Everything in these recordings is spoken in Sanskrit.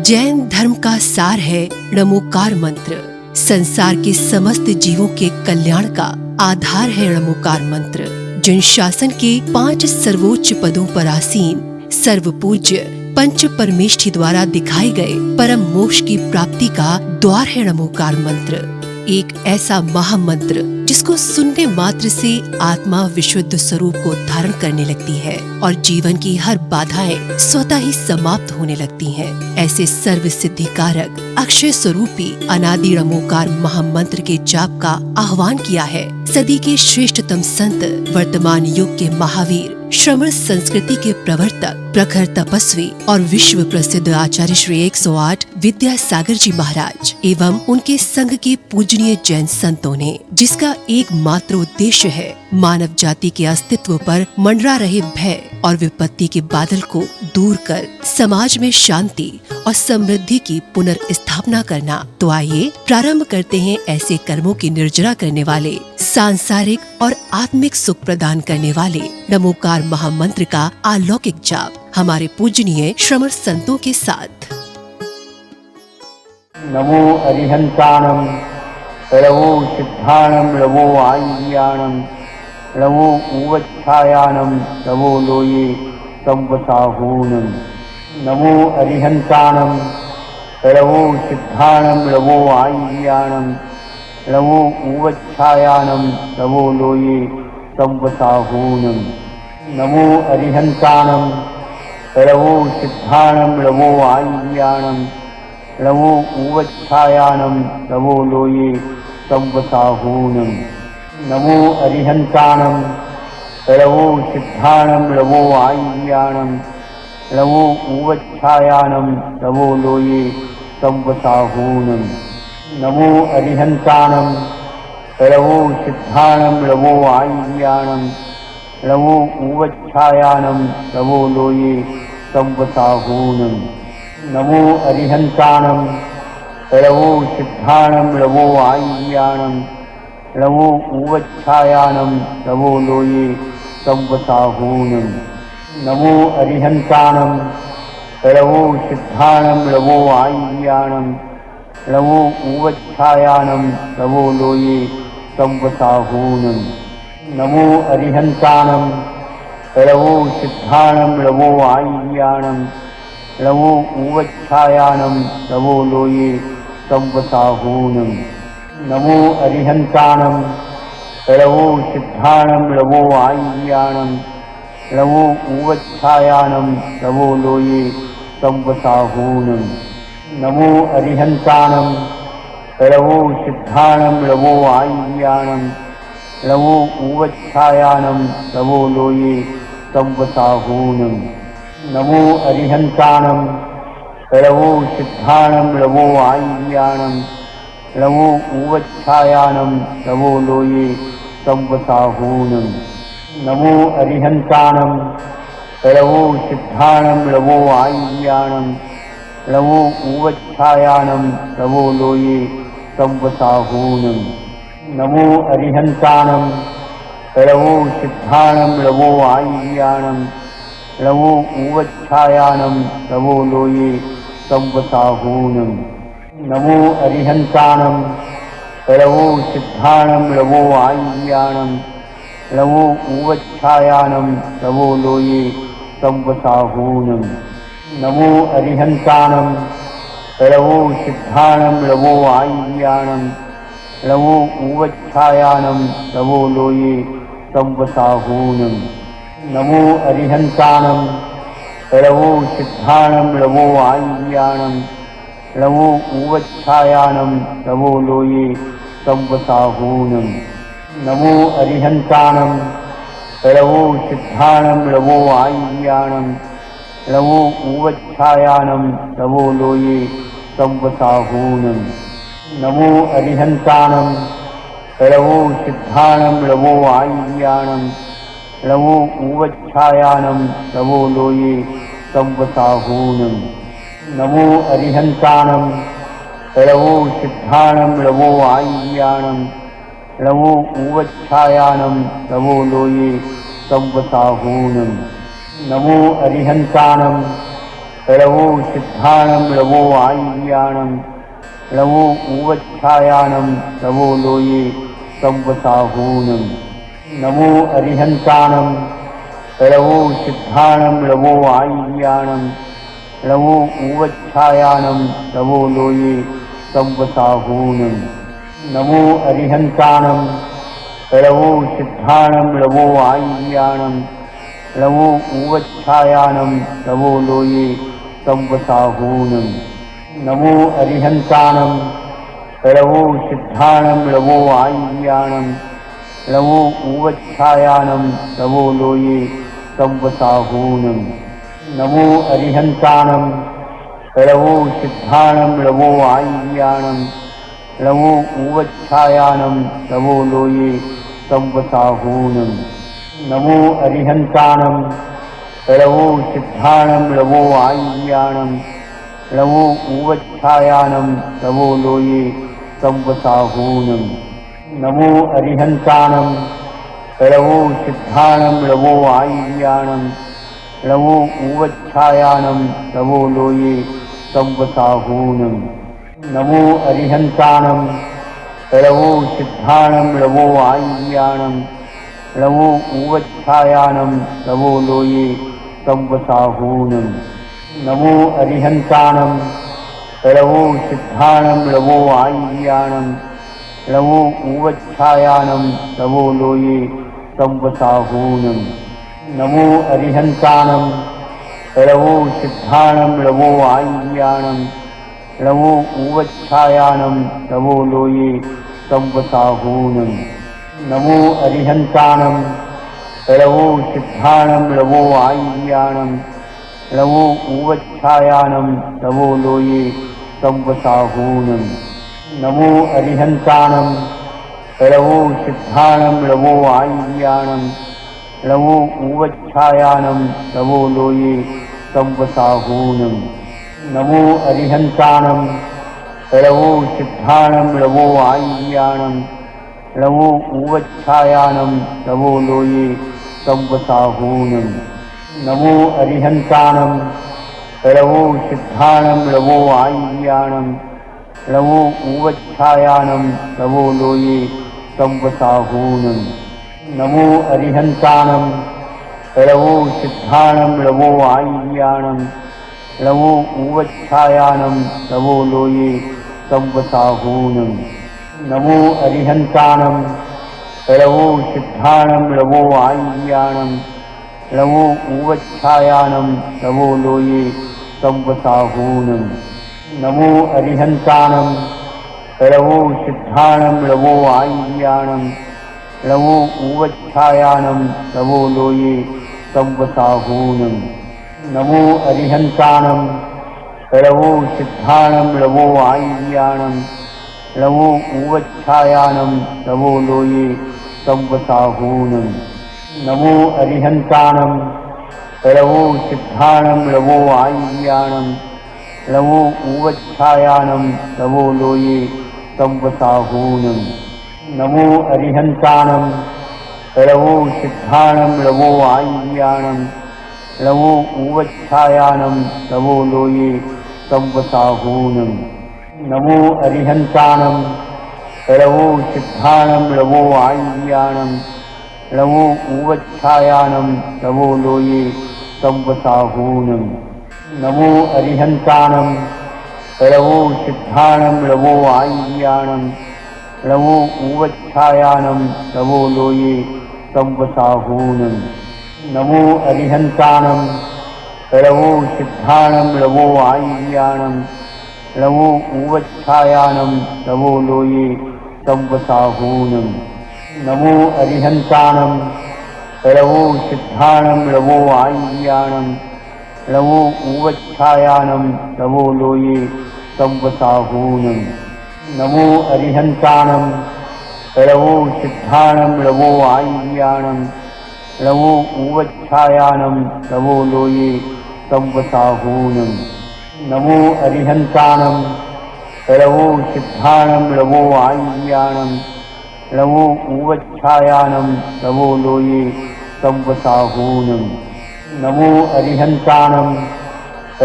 जैन धर्म का सार है णमोकार मंत्र। संसार के समस्त जीवों के कल्याण का आधार है णमोकार मंत्र। जिन शासन के 5 सर्वोच्च पदों पर आसीन सर्व पूज्य पंच परमेष्ठी द्वारा दिखाए गए परम मोक्ष की प्राप्ति का द्वार है णमोकार मंत्र। एक ऐसा महामंत्र जिसको सुनने मात्र से आत्मा विशुद्ध स्वरूप को धारण करने लगती है और जीवन की हर बाधाएं स्वतः ही समाप्त होने लगती हैं। ऐसे सर्व सिद्धि कारक अक्षय स्वरूपी अनादि णमोकार महामंत्र के जाप का आह्वान किया है सदी के श्रेष्ठतम संत, वर्तमान युग के महावीर, श्रमण संस्कृति के प्रवर्तक, प्रखर तपस्वी और विश्व प्रसिद्ध आचार्य श्री 108 विद्यासागर जी महाराज एवं उनके संघ के पूजनीय जैन संतों ने, जिसका एकमात्र उद्देश्य है मानव जाति के अस्तित्व पर मंडरा रहे भय और विपत्ति के बादल को दूर कर समाज में शांति और समृद्धि की पुनर्स्थापना करना। तो आइए प्रारंभ करते हैं ऐसे कर्मों की निर्जरा करने वाले, सांसारिक और आत्मिक सुख प्रदान करने वाले णमोकार महामंत्र का अलौकिक जाप हमारे पूजनीय श्रमण संतों के साथ। नमो अरिहंताणं नमो सिद्धाणं नमो आय्याणं नमो उवच्छायाणं नमो लोये संवसाहूनं। नमो अरिहंताणं नमो सिद्धाणं नमो आय्याणं नमो उवच्छायाणं नमो लोये संवसाहूनं। नमो अरिहंताणं नमो सिद्धाणं नमो आय्याणं नमो उवच्छायाणं नमो लोये संवसाहूनं। नमो अरिहंताणं नमो सिद्धाणं नमो आय्याणं नमो उवच्छायाणं नमो लोये संवसाहूनं। नमो अरिहंताणं नमो सिद्धाणं नमो आय्याणं नमो उवच्छायाणं नमो लोये संवसाहूनं। नमो अरिहंताणं नमो सिद्धाणं नमो आय्याणं नमो उवच्छायाणं नमो लोये संवसाहूनं। नमो अरिहंताणं नमो सिद्धाणं नमो आय्याणं नमो उवच्छायाणं नमो लोये संवसाहूनं। नमो अरिहंताणं नमो सिद्धाणं नमो आय्याणं नमो उवच्छायाणं नमो लोये संवसाहूनं। नमो अरिहंताणं नमो सिद्धाणं नमो आय्याणं नमो उवच्छायाणं नमो लोये संवसाहूनं। नमो अरिहंताणं नमो सिद्धाणं नमो आय्याणं नमो उवच्छायाणं नमो लोये संवसाहूनं। नमो अरिहंताणं नमो सिद्धाणं नमो आय्याणं नमो उवच्छायाणं नमो लोये संवसाहूनं। नमो अरिहंताणं नमो सिद्धाणं नमो आय्याणं नमो उवच्छायाणं नमो लोये संवसाहूनं। नमो अरिहंताणं नमो सिद्धाणं नमो आय्याणं नमो उवच्छायाणं नमो लोये संवसाहूनं। नमो अरिहंताणं नमो सिद्धाणं नमो आय्याणं नमो उवच्छायाणं नमो लोये संवसाहूनं। नमो अरिहंताणं नमो सिद्धाणं नमो आय्याणं नमो उवच्छायाणं नमो लोये संवसाहूनं। नमो अरिहंताणं नमो सिद्धाणं नमो आय्याणं नमो उवच्छायाणं नमो लोये संवसाहूनं। नमो अरिहंताणं नमो सिद्धाणं नमो आय्याणं नमो उवच्छायाणं नमो लोये संवसाहूनं। नमो अरिहंताणं नमो सिद्धाणं नमो आय्याणं नमो उवच्छायाणं नमो लोये संवसाहूनं। नमो अरिहंताणं नमो सिद्धाणं नमो आय्याणं नमो उवच्छायाणं नमो लोये संवसाहूनं। नमो अरिहंताणं लवो सिद्धाणं लवो आय्याणं लवो ऊवच्छायानं लवो लोये संवसाहूनं नमो अरिहन्ताणं लवो सिद्धाणं लवो आय्याणं लवो ऊवच्छायानं लवो लोये संवसाहूनं नमो अरिहन्ताणं लवो सिद्धाणं लवो आय्याणं लवो ऊवच्छायानं लवो लोये संवसाहूनं नमो अरिहन्ताणं लवो सिद्धाणं लवो आय्याणं लवो ऊवच्छायानं लवो लोये संवसाहूनं नमो अरिहन्ताणं लवो सिद्धाणं लवो आय्याणं लवो ऊवच्छायानं लवो लोये संवसाहूनं नमो अरिहन्ताणं लवो सिद्धाणं लवो आय्याणं लवो ऊवच्छायानं लवो लोये संवसाहूनं नमो अरिहन्ताणं लवो सिद्धाणं लवो आय्याणं लवो ऊवच्छायानं लवो लोये संवसाहूनं नमो अरिहन्ताणं लवो सिद्धाणं लवो आय्याणं लवो ऊवच्छायानं लवो लोये संवसाहूनं नमो अरिहन्ताणं लवो सिद्धाणं लवो आय्याणं लवो ऊवच्छायानं लवो लोये संवसाहूनं नमो अरिहन्ताणं लवो सिद्धाणं लवो आय्याणं लवो ऊवच्छायानं लवो लोये संवसाहूनं नमो अरिहन्ताणं लवो सिद्धाणं लवो आय्याणं लवो ऊवच्छायानं लवो लोये संवसाहूनं नमो अरिहन्ताणं लवो सिद्धाणं लवो आय्याणं लवो ऊवच्छायानं लवो लोये संवसाहूनं नमो अरिहन्ताणं लवो सिद्धाणं लवो आय्याणं लवो ऊवच्छायानं लवो लोये संवसाहूनं नमो अरिहन्ताणं लवो सिद्धाणं लवो आय्याणं लवो ऊवच्छायानं लवो लोये संवसाहूनं नमो अरिहन्ताणं लवो सिद्धाणं लवो आय्याणं लवो ऊवच्छायानं लवो लोये संवसाहूनं नमो अरिहन्ताणं लवो सिद्धाणं लवो आय्याणं लवो ऊवच्छायानं लवो लोये संवसाहूनं नमो अरिहन्ताणं लवो सिद्धाणं लवो आय्याणं लवो ऊवच्छायानं लवो लोये संवसाहूनं नमो अरिहन्ताणं लवो सिद्धाणं लवो आय्याणं लवो ऊवच्छायानं लवो लोये संवसाहूनं नमो अरिहन्ताणं लवो सिद्धाणं लवो आय्याणं लवो ऊवच्छायानं लवो लोये संवसाहूनं नमो अरिहन्ताणं लवो सिद्धाणं लवो आय्याणं लवो ऊवच्छायानं लवो लोये संवसाहूनं नमो अरिहन्ताणं लवो सिद्धाणं लवो आय्याणं लवो ऊवच्छायानं लवो लोये संवसाहूनं नमो अरिहन्ताणं लवो सिद्धाणं लवो आय्याणं लवो ऊवच्छायानं लवो लोये संवसाहूनं नमो अरिहन्ताणं लवो सिद्धाणं लवो आय्याणं लवो ऊवच्छायानं लवो लोये संवसाहूनं नमो अरिहन्ताणं लवो सिद्धाणं लवो आय्याणं लवो ऊवच्छायानं लवो लोये संवसाहूनं नमो अरिहन्ताणं लवो सिद्धाणं लवो आय्याणं लवो ऊवच्छायानं लवो लोये संवसाहूनं नमो अरिहन्ताणं लवो सिद्धाणं लवो आय्याणं लवो ऊवच्छायानं लवो लोये संवसाहूनं नमो अरिहन्ताणं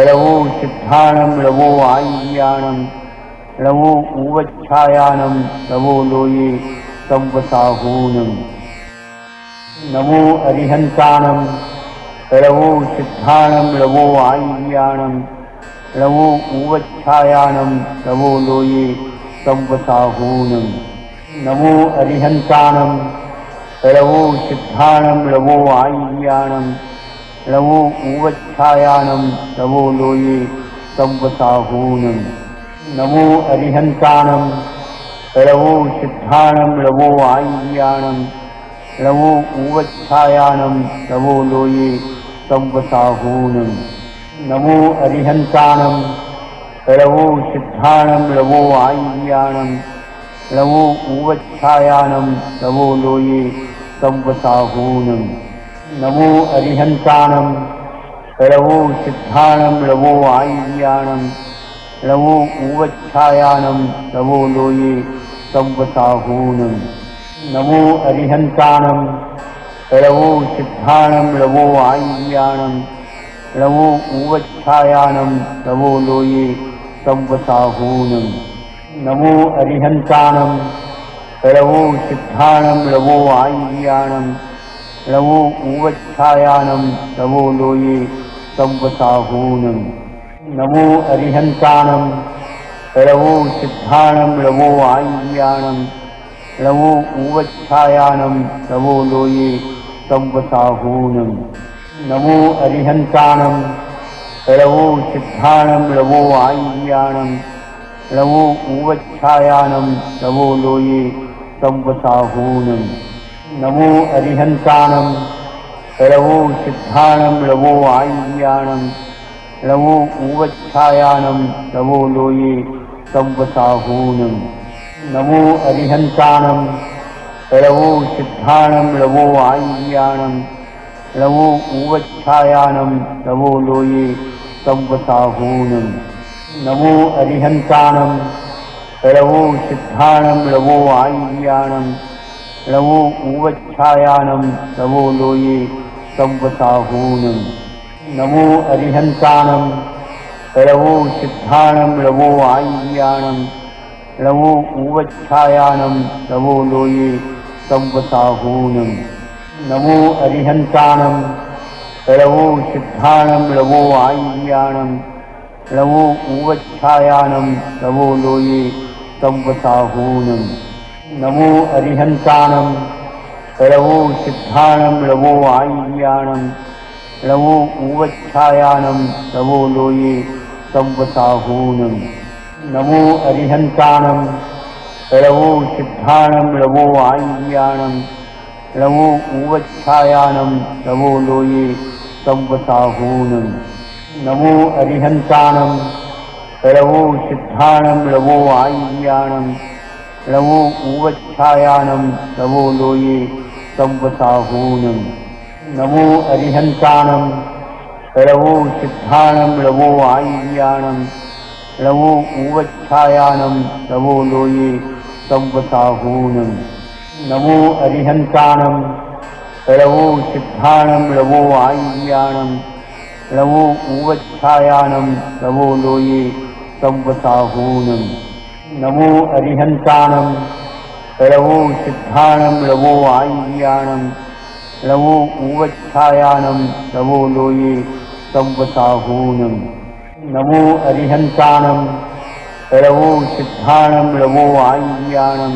ळवो सिद्धाणं ळवो आय्याणं ळवो ऊवच्छायानं ळवो लोये संवसाहूनं नमो अरिहन्तानं ळवो सिद्धाणं ळवो आय्याणं ळवो ऊवच्छायानं ळवो लोये संवसाहूनं नमो अरिहन्तानं ळवो सिद्धाणं ळवो आय्याणं ळवो ऊवच्छायानं ळवो लोये संवसाहूनं नमो अरिहन्तानं ळवो सिद्धाणं ळवो आय्याणं ळवो ऊवच्छायानं ळवो लोये संवसाहूनं नमो अरिहन्तानं ळवो सिद्धाणं ळवो आय्याणं ळवो ऊवच्छायानं ळवो लोये संवसाहूनं नमो अरिहन्तानं ळवो सिद्धाणं ळवो आय्याणं ळवो ऊवच्छायानं ळवो लोये संवसाहूनं नमो अरिहन्तानं ळवो सिद्धाणं ळवो आय्याणं ळवो ऊवच्छायानं ळवो लोये संवसाहूनं नमो अरिहन्तानं ळवो सिद्धाणं ळवो आय्याणं ळवो ऊवच्छायानं ळवो लोये संवसाहूनं नमो अरिहन्तानं ळवो सिद्धाणं ळवो आय्याणं ळवो ऊवच्छायानं ळवो लोये संवसाहूनं नमो अरिहन्तानं ळवो सिद्धाणं ळवो आय्याणं ळवो ऊवच्छायानं ळवो लोये संवसाहूनं नमो अरिहन्तानं ळवो सिद्धाणं ळवो आय्याणं ळवो ऊवच्छायानं ळवो लोये संवसाहूनं नमो अरिहन्तानं ळवो सिद्धाणं ळवो आय्याणं ळवो ऊवच्छायानं ळवो लोये संवसाहूनं नमो अरिहन्तानं ळवो सिद्धाणं ळवो आय्याणं ळवो ऊवच्छायानं ळवो लोये संवसाहूनं नमो अरिहन्तानं ळवो सिद्धाणं ळवो आय्याणं ळवो ऊवच्छायानं ळवो लोये संवसाहूनं नमो अरिहन्तानं ळवो सिद्धाणं ळवो आय्याणं ळवो ऊवच्छायानं ळवो लोये संवसाहूनं नमो अरिहन्तानं ळवो सिद्धाणं ळवो आय्याणं ळवो ऊवच्छायानं ळवो लोये संवसाहूनं नमो अरिहन्तानं ळवो सिद्धाणं ळवो आय्याणं ळवो ऊवच्छायानं ळवो लोये संवसाहूनं नमो अरिहन्तानं ळवो सिद्धाणं ळवो आय्याणं ळवो ऊवच्छायानं ळवो लोये संवसाहूनं नमो अरिहन्तानं ळवो सिद्धाणं ळवो आय्याणं ळवो ऊवच्छायानं ळवो लोये संवसाहूनं नमो अरिहन्तानं ळवो सिद्धाणं ळवो आय्याणं ळवो ऊवच्छायानं ळवो लोये संवसाहूनं नमो अरिहन्तानं ळवो सिद्धाणं ळवो आय्याणं ळवो ऊवच्छायानं ळवो लोये संवसाहूनं नमो अरिहन्तानं ळवो सिद्धाणं ळवो आय्याणं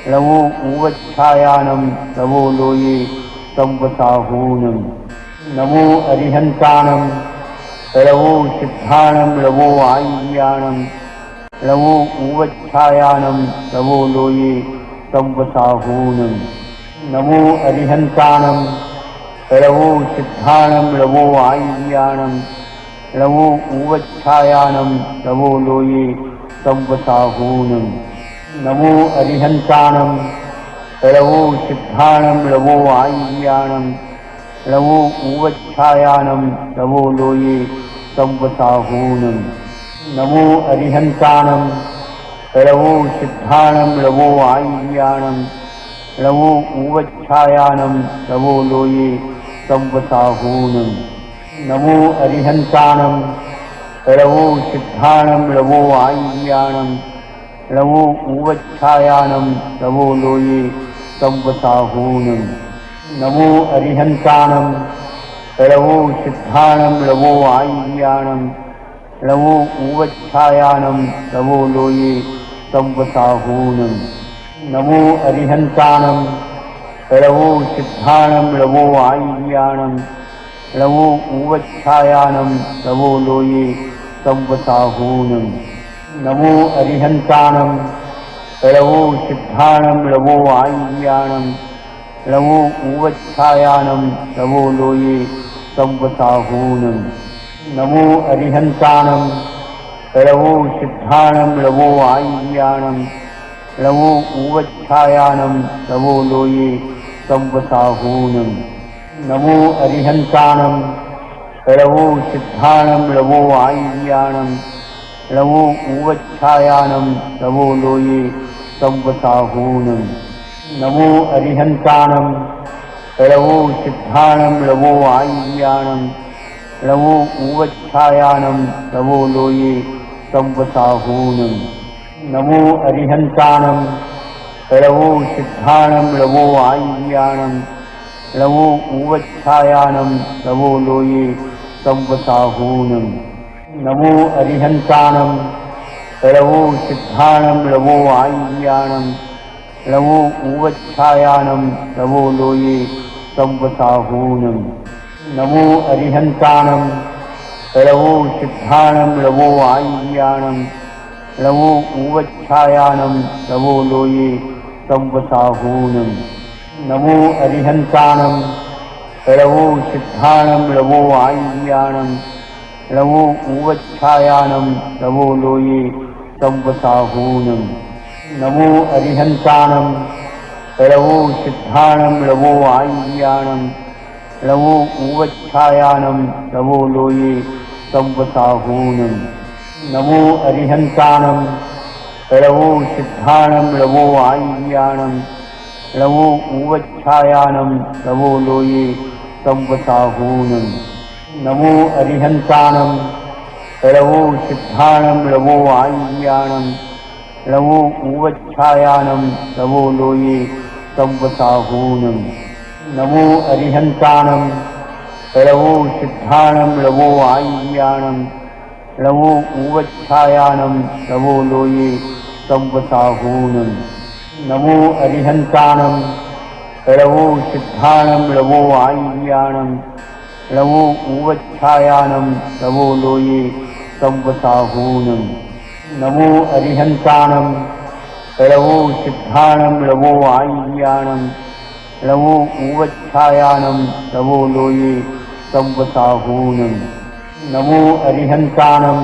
ळवो ऊवच्छायानं ळवो लोये संवसाहूनं नमो अरिहन्तानं ळवो सिद्धाणं ळवो आय्याणं ळवो ऊवच्छायानं ळवो लोये संवसाहूनं नमो अरिहन्तानं ळवो सिद्धाणं ळवो आय्याणं ळवो ऊवच्छायानं ळवो लोये संवसाहूनं नमो अरिहन्तानं ळवो सिद्धाणं ळवो आय्याणं ळवो ऊवच्छायानं ळवो लोये संवसाहूनं नमो अरिहन्तानं ळवो सिद्धाणं ळवो आय्याणं ळवो ऊवच्छायानं ळवो लोये संवसाहूनं नमो अरिहन्तानं लवो सिद्धाणं लवो आय्याणं लवो उवच्छायानं लवो लोये संवसाहूनं नमो अरिहन्तानं लवो सिद्धाणं लवो आय्याणं लवो उवच्छायानं लवो लोये संवसाहूनं नमो अरिहन्तानं लवो सिद्धाणं लवो आय्याणं लवो उवच्छायानं लवो लोये संवसाहूनं नमो अरिहन्तानं लवो सिद्धाणं लवो आय्याणं लवो उवच्छायानं लवो लोये संवसाहूनं नमो अरिहन्तानं लवो सिद्धाणं लवो आय्याणं लवो उवच्छायानं लवो लोये संवसाहूनं नमो अरिहन्तानं लवो सिद्धाणं लवो आय्याणं लवो उवच्छायानं लवो लोये संवसाहूनं नमो अरिहन्तानं लवो सिद्धाणं लवो आय्याणं लवो उवच्छायानं लवो लोये संवसाहूनं नमो अरिहन्तानं लवो सिद्धाणं लवो आय्याणं लवो उवच्छायानं लवो लोये संवसाहूनं नमो अरिहन्तानं लवो सिद्धाणं लवो आय्याणं लवो उवच्छायानं लवो लोये संवसाहूनं नमो अरिहन्तानं लवो सिद्धाणं लवो आय्याणं लवो उवच्छायानं लवो लोये संवसाहूनं नमो अरिहन्तानं लवो सिद्धाणं लवो आय्याणं लवो उवच्छायानं लवो लोये संवसाहूनं नमो अरिहन्तानं लवो सिद्धाणं लवो आय्याणं लवो उवच्छायानं लवो लोये संवसाहूनं नमो अरिहन्तानं लवो सिद्धाणं लवो आय्याणं लवो उवच्छायानं लवो लोये संवसाहूनं नमो अरिहन्तानं लवो सिद्धाणं लवो आय्याणं लवो उवच्छायानं लवो लोये संवसाहूनं नमो अरिहन्तानं लवो सिद्धाणं लवो आय्याणं लवो उवच्छायानं लवो लोये संवसाहूनं नमो अरिहन्तानं लवो सिद्धाणं लवो आय्याणं लवो उवच्छायानं लवो लोये संवसाहूनं नमो अरिहन्तानं लवो सिद्धाणं लवो आय्याणं लवो उवच्छायानं लवो लोये संवसाहूनं नमो अरिहन्तानं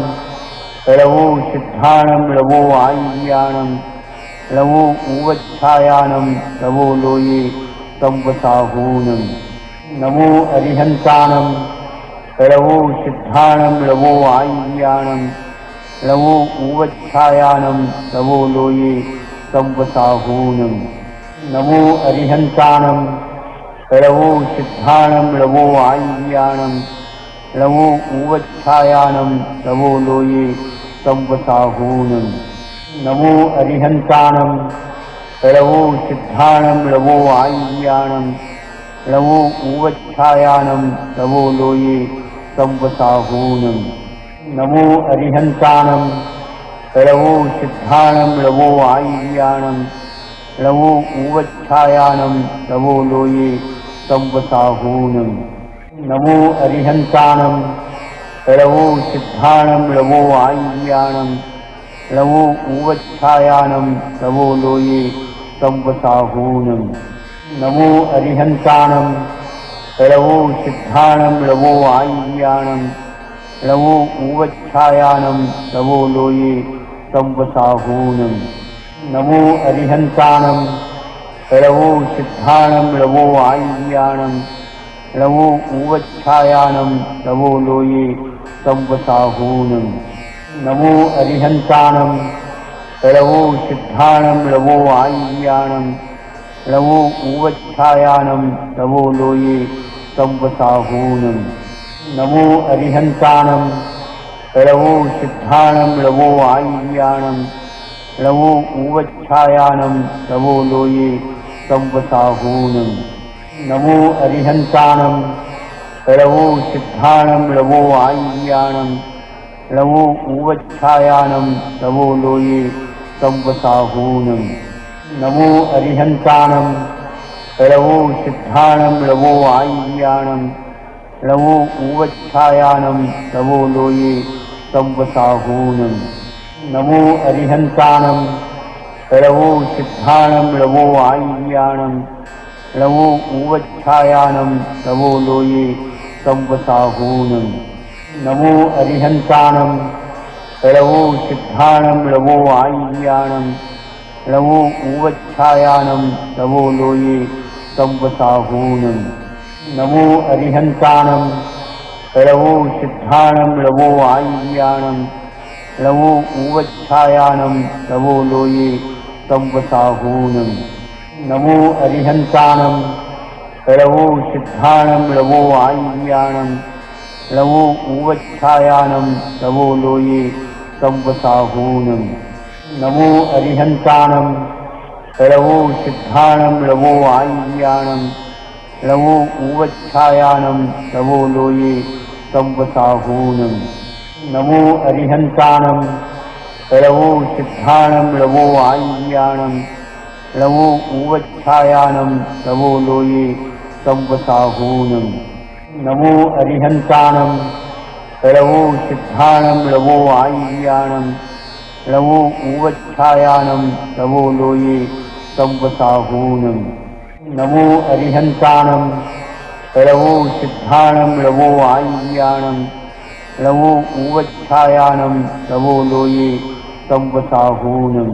लवो सिद्धाणं लवो आय्याणं लवो उवच्छायानं लवो लोये संवसाहूनं नमो अरिहन्तानं लवो सिद्धाणं लवो आय्याणं लवो उवच्छायानं लवो लोये संवसाहूनं नमो अरिहन्तानं लवो सिद्धाणं लवो आय्याणं लवो उवच्छायानं लवो लोये संवसाहूनं नमो अरिहन्तानं लवो सिद्धाणं लवो आय्याणं लवो उवच्छायानं लवो लोये संवसाहूनं नमो अरिहन्तानं लवो सिद्धाणं लवो आय्याणं लवो उवच्छायानं लवो लोये संवसाहूनं नमो अरिहन्तानं लवो सिद्धाणं लवो आय्याणं लवो उवच्छायानं लवो लोये संवसाहूनं नमो अरिहन्तानं लवो सिद्धाणं लवो आय्याणं लवो उवच्छायानं लवो लोये संवसाहूनं नमो अरिहन्तानं लवो सिद्धाणं लवो आय्याणं लवो उवच्छायानं लवो लोये संवसाहूनं नमो अरिहन्तानं लवो सिद्धाणं लवो आय्याणं लवो उवच्छायानं लवो लोये संवसाहूनं नमो अरिहन्तानं लवो सिद्धाणं लवो आय्याणं लवो उवच्छायानं लवो लोये संवसाहूनं नमो अरिहन्तानं लवो सिद्धाणं लवो आय्याणं लवो उवच्छायानं लवो लोये संवसाहूनं नमो अरिहन्तानं लवो सिद्धाणं लवो आय्याणं लवो उवच्छायानं लवो लोये संवसाहूनं नमो अरिहन्तानं लवो सिद्धाणं लवो आय्याणं लवो उवच्छायानं लवो लोये संवसाहूनं नमो अरिहन्तानं लवो सिद्धाणं लवो आय्याणं लवो उवच्छायानं लवो लोये संवसाहूनं नमो अरिहन्तानं लवो सिद्धाणं लवो आय्याणं लवो उवच्छायानं लवो लोये संवसाहूनं नमो अरिहन्तानं लवो सिद्धाणं लवो आय्याणं लवो उवच्छायानं लवो लोये संवसाहूनं नमो अरिहन्तानं लवो सिद्धाणं लवो आय्याणं लवो उवच्छायानं लवो लोये संवसाहूनं नमो अरिहन्तानं लवो सिद्धाणं लवो आय्याणं लवो उवच्छायानं लवो लोये संवसाहूनं नमो अरिहन्तानं लवो सिद्धाणं लवो आय्याणं लवो उवच्छायानं लवो लोये संवसाहूनं नमो अरिहन्तानं लवो सिद्धाणं लवो आय्याणं लवो उवच्छायानं लवो लोये संवसाहूनं